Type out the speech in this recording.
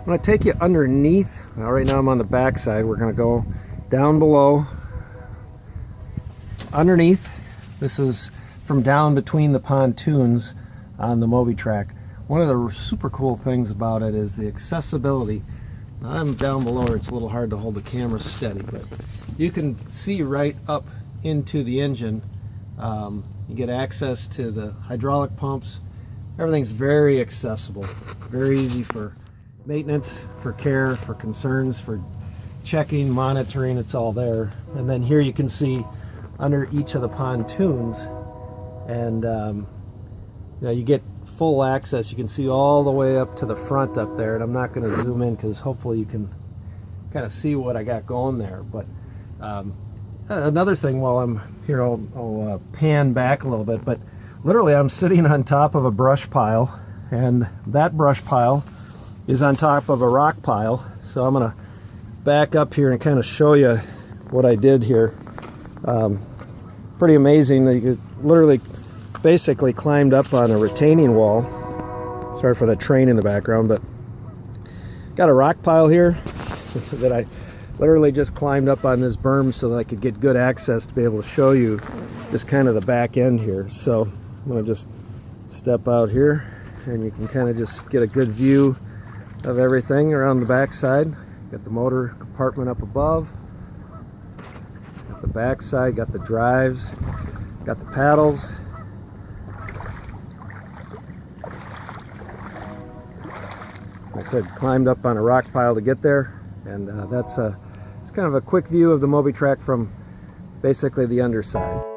I'm going to take you underneath. Now, right now I'm on the back side. We're going to go down below, underneath. This is from down between the pontoons on the Mobitrac. One of the super cool things about it is the accessibility. Now, I'm down below where it's a little hard to hold the camera steady, but you can see right up into the engine. You get access to the hydraulic pumps. Everything's very accessible, very easy for maintenance, for care, for concerns, for checking, monitoring. It's all there. And then here you can see under each of the pontoons, and you get full access. You can see all the way up to the front up there, and I'm not going to zoom in because hopefully you can kind of see what I got going there. But another thing, while I'm here, I'll pan back a little bit, but literally I'm sitting on top of a brush pile, and that brush pile is on top of a rock pile. So I'm gonna back up here and kind of show you what I did here. Pretty amazing that you literally basically climbed up on a retaining wall. Sorry for the train in the background, but got a rock pile here that I literally just climbed up on this berm so that I could get good access to be able to show you just kind of the back end here. So I'm going to just step out here, and you can kind of just get a good view of everything around the back side. Got the motor compartment up above, got the back side, got the drives, got the paddles. Like I said, climbed up on a rock pile to get there, and it's kind of a quick view of the Mobitrac from basically the underside.